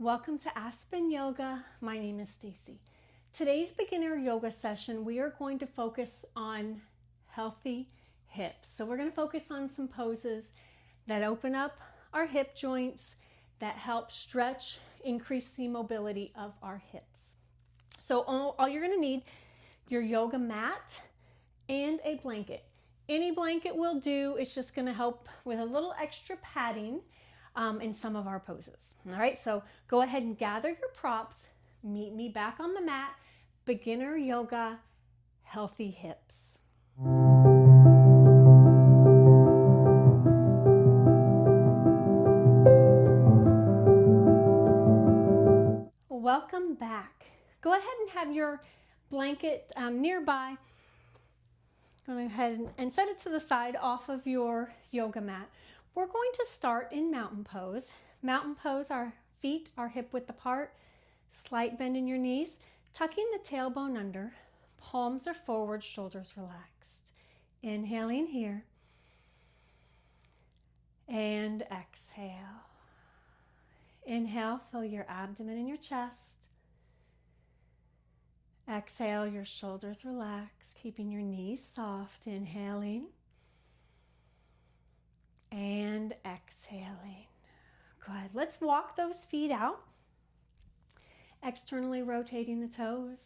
Welcome to Aspen Yoga. My name is Stacy. Today's beginner yoga session, we are going to focus on healthy hips. So we're going to focus on some poses that open up our hip joints, that help stretch, increase the mobility of our hips. So all you're going to need, your yoga mat and a blanket. Any blanket will do. It's just going to help with a little extra padding in some of our poses. All right, so go ahead and gather your props. Meet me back on the mat. Beginner yoga, healthy hips. Welcome back. Go ahead and have your blanket nearby. Go ahead and set it to the side off of your yoga mat. We're going to start in mountain pose. Mountain pose, our feet are hip width apart, slight bend in your knees, tucking the tailbone under, palms are forward, shoulders relaxed. Inhaling here and exhale. Inhale, fill your abdomen and your chest. Exhale, your shoulders relax, keeping your knees soft. Inhaling and exhaling. Good. Let's walk those feet out. Externally rotating the toes.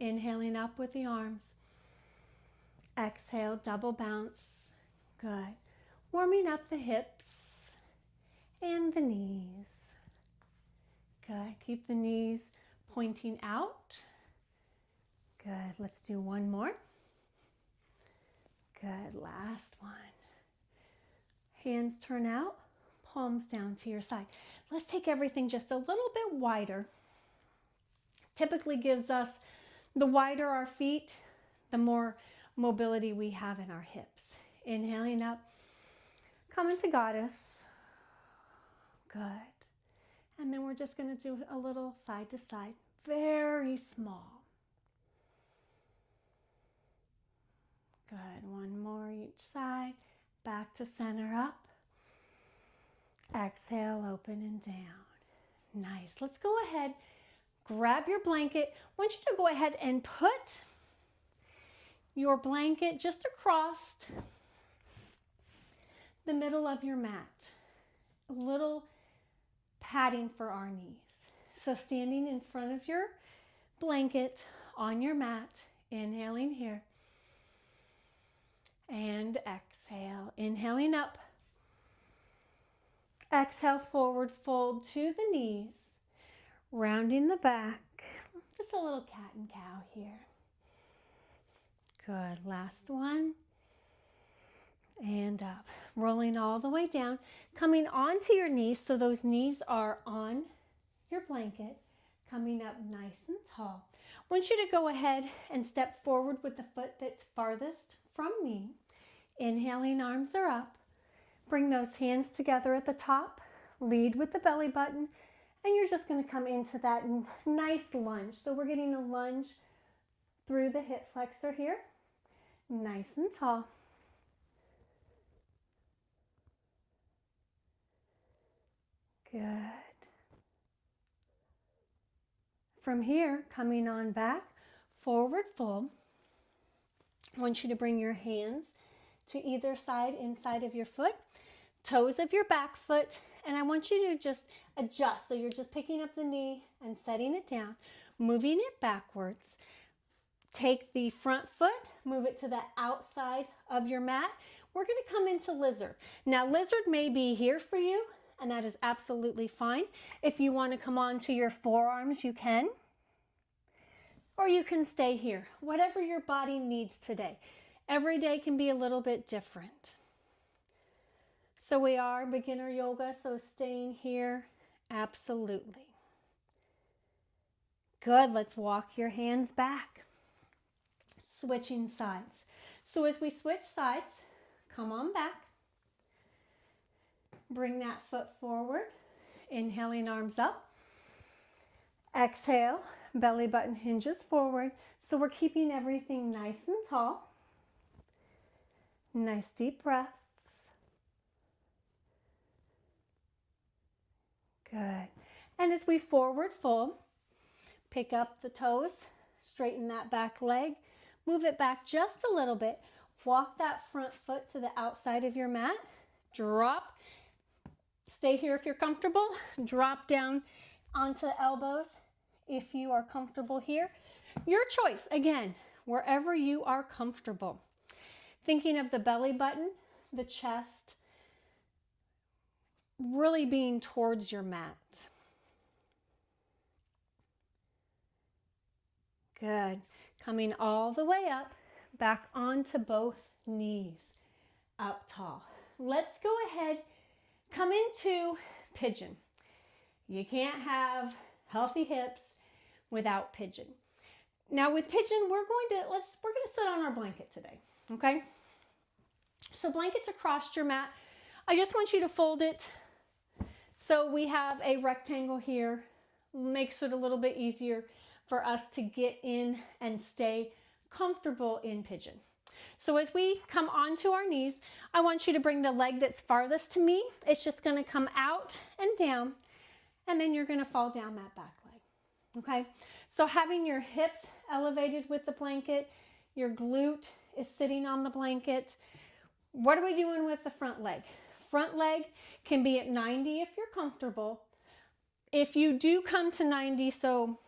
Inhaling up with the arms. Exhale, double bounce. Good. Warming up the hips and the knees. Good. Keep the knees pointing out. Good. Let's do one more. Good. Last one. Hands turn out, palms down to your side. Let's take everything just a little bit wider. Typically gives us, the wider our feet, the more mobility we have in our hips. Inhaling up, come into goddess. Good. And then we're just going to do a little side to side, very small. Good. One more each side. Back to center up. Exhale, open and down. Nice. Let's go ahead, grab your blanket. I want you to go ahead and put your blanket just across the middle of your mat. A little padding for our knees. So standing in front of your blanket on your mat, inhaling here. And exhale, inhaling up. Exhale, forward fold to the knees, rounding the back. Just a little cat and cow here. Good, last one. And up, rolling all the way down, coming onto your knees, so those knees are on your blanket, coming up nice and tall. I want you to go ahead and step forward with the foot that's farthest from me. Inhaling, arms are up. Bring those hands together at the top. Lead with the belly button. And you're just going to come into that nice lunge. So we're getting a lunge through the hip flexor here. Nice and tall. Good. From here, coming on back, forward fold. I want you to bring your hands to either side inside of your foot, toes of your back foot, and I want you to just adjust. So you're just picking up the knee and setting it down, moving it backwards. Take the front foot, move it to the outside of your mat. We're going to come into lizard. Now lizard may be here for you, and that is absolutely fine. If you want to come onto your forearms, you can. Or you can stay here, whatever your body needs today. Every day can be a little bit different. So we are beginner yoga, so staying here, absolutely. Good, let's walk your hands back. Switching sides. So as we switch sides, come on back. Bring that foot forward. Inhaling, arms up. Exhale, belly button hinges forward. So we're keeping everything nice and tall. Nice deep breaths. Good. And as we forward fold, pick up the toes, straighten that back leg, move it back just a little bit, walk that front foot to the outside of your mat, drop, stay here if you're comfortable, drop down onto the elbows if you are comfortable here. Your choice, again, wherever you are comfortable. Thinking of the belly button, the chest, really being towards your mat. Good. Coming all the way up, back onto both knees, up tall. Let's go ahead, come into pigeon. You can't have healthy hips without pigeon. Now with pigeon, we're going to sit on our blanket today, okay? So blankets across your mat. I just want you to fold it so we have a rectangle here. Makes it a little bit easier for us to get in and stay comfortable in pigeon. So as we come onto our knees, I want you to bring the leg that's farthest to me. It's just going to come out and down, and then you're going to fall down that back leg. Okay? So having your hips elevated with the blanket, your glute is sitting on the blanket. What are we doing with the front leg? Front leg can be at 90 if you're comfortable. If you do come to 90, so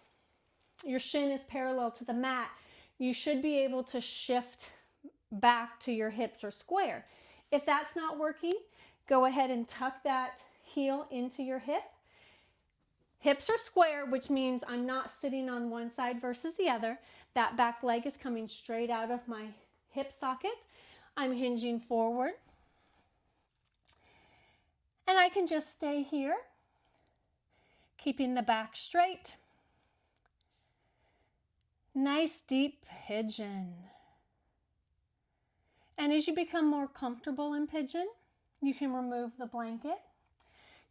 your shin is parallel to the mat, you should be able to shift back to your hips or square. If that's not working, go ahead and tuck that heel into your hip. Hips are square, which means I'm not sitting on one side versus the other. That back leg is coming straight out of my hip socket. I'm hinging forward. And I can just stay here, keeping the back straight. Nice deep pigeon. And as you become more comfortable in pigeon, you can remove the blanket.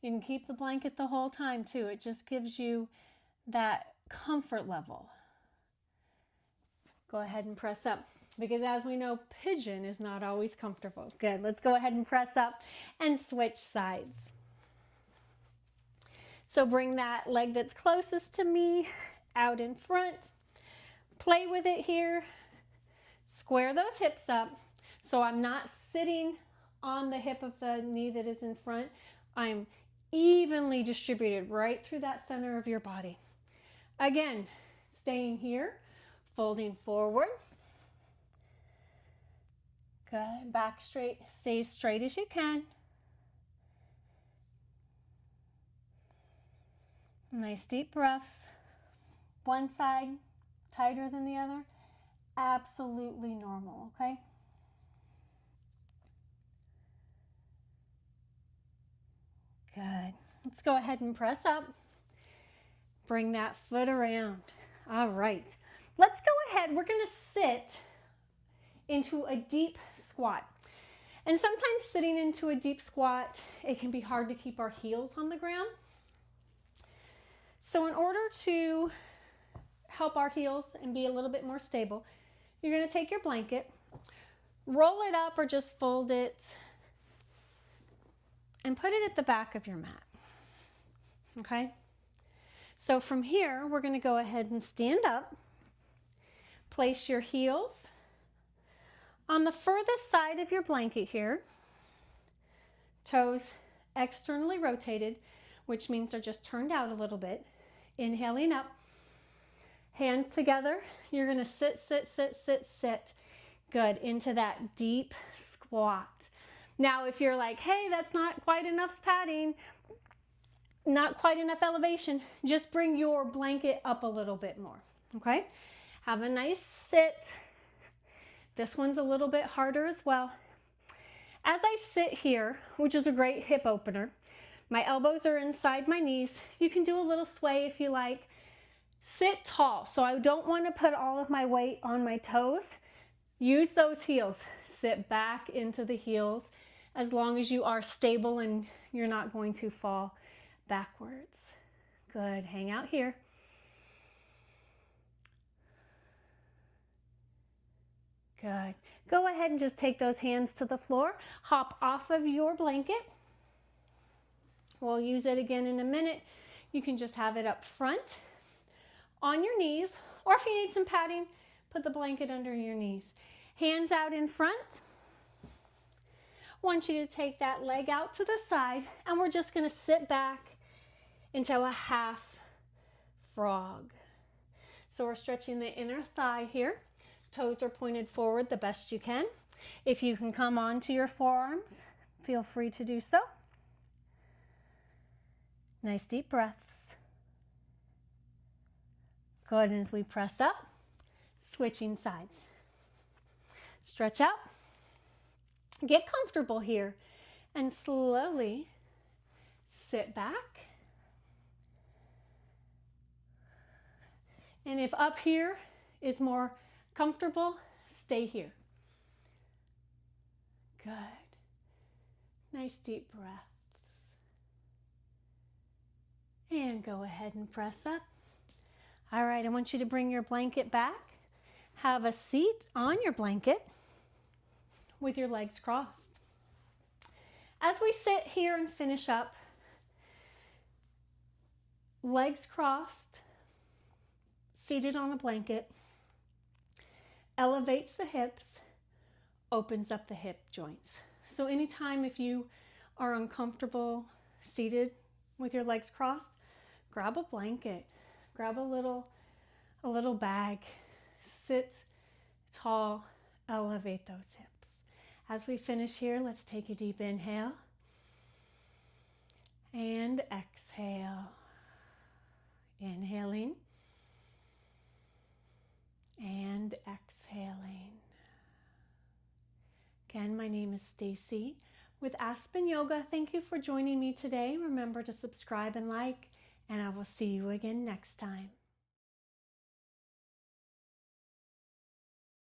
You can keep the blanket the whole time too. It just gives you that comfort level. Go ahead and press up, because as we know, pigeon is not always comfortable. Good, let's go ahead and press up and switch sides. So bring that leg that's closest to me out in front. Play with it here. Square those hips up. So I'm not sitting on the hip of the knee that is in front. I'm evenly distributed right through that center of your body. Again, staying here, folding forward. Good, back straight, stay as straight as you can. Nice deep breath. One side tighter than the other. Absolutely normal, okay? Good. Let's go ahead and press up. Bring that foot around. All right. Let's go ahead. We're going to sit into a deep squat. And sometimes sitting into a deep squat, it can be hard to keep our heels on the ground. So in order to help our heels and be a little bit more stable, you're going to take your blanket, roll it up or just fold it, and put it at the back of your mat. Okay? So from here, we're going to go ahead and stand up. Place your heels on the furthest side of your blanket here. Toes externally rotated, which means they're just turned out a little bit. Inhaling up. Hands together. You're going to sit, sit, sit, sit, sit. Good. Into that deep squat. Now, if you're like, hey, that's not quite enough padding, not quite enough elevation, just bring your blanket up a little bit more, okay? Have a nice sit. This one's a little bit harder as well. As I sit here, which is a great hip opener, my elbows are inside my knees. You can do a little sway if you like. Sit tall, so I don't want to put all of my weight on my toes. Use those heels. Sit back into the heels as long as you are stable and you're not going to fall backwards. Good. Hang out here. Good. Go ahead and just take those hands to the floor. Hop off of your blanket. We'll use it again in a minute. You can just have it up front on your knees, or if you need some padding, put the blanket under your knees. Hands out in front. I want you to take that leg out to the side, and we're just going to sit back into a half frog. So we're stretching the inner thigh here. Toes are pointed forward the best you can. If you can come onto your forearms, feel free to do so. Nice deep breaths. Good, and as we press up, switching sides. Stretch out. Get comfortable here and slowly sit back. And if up here is more comfortable, stay here. Good. Nice deep breaths. And go ahead and press up. All right, I want you to bring your blanket back. Have a seat on your blanket with your legs crossed. As we sit here and finish up, legs crossed, seated on a blanket, elevates the hips, opens up the hip joints. So anytime if you are uncomfortable seated with your legs crossed, grab a blanket, grab a little bag, sit tall, elevate those hips. As we finish here, let's take a deep inhale and exhale. Inhaling and exhaling. Again, my name is Stacy with Aspen Yoga. Thank you for joining me today. Remember to subscribe and like, and I will see you again next time.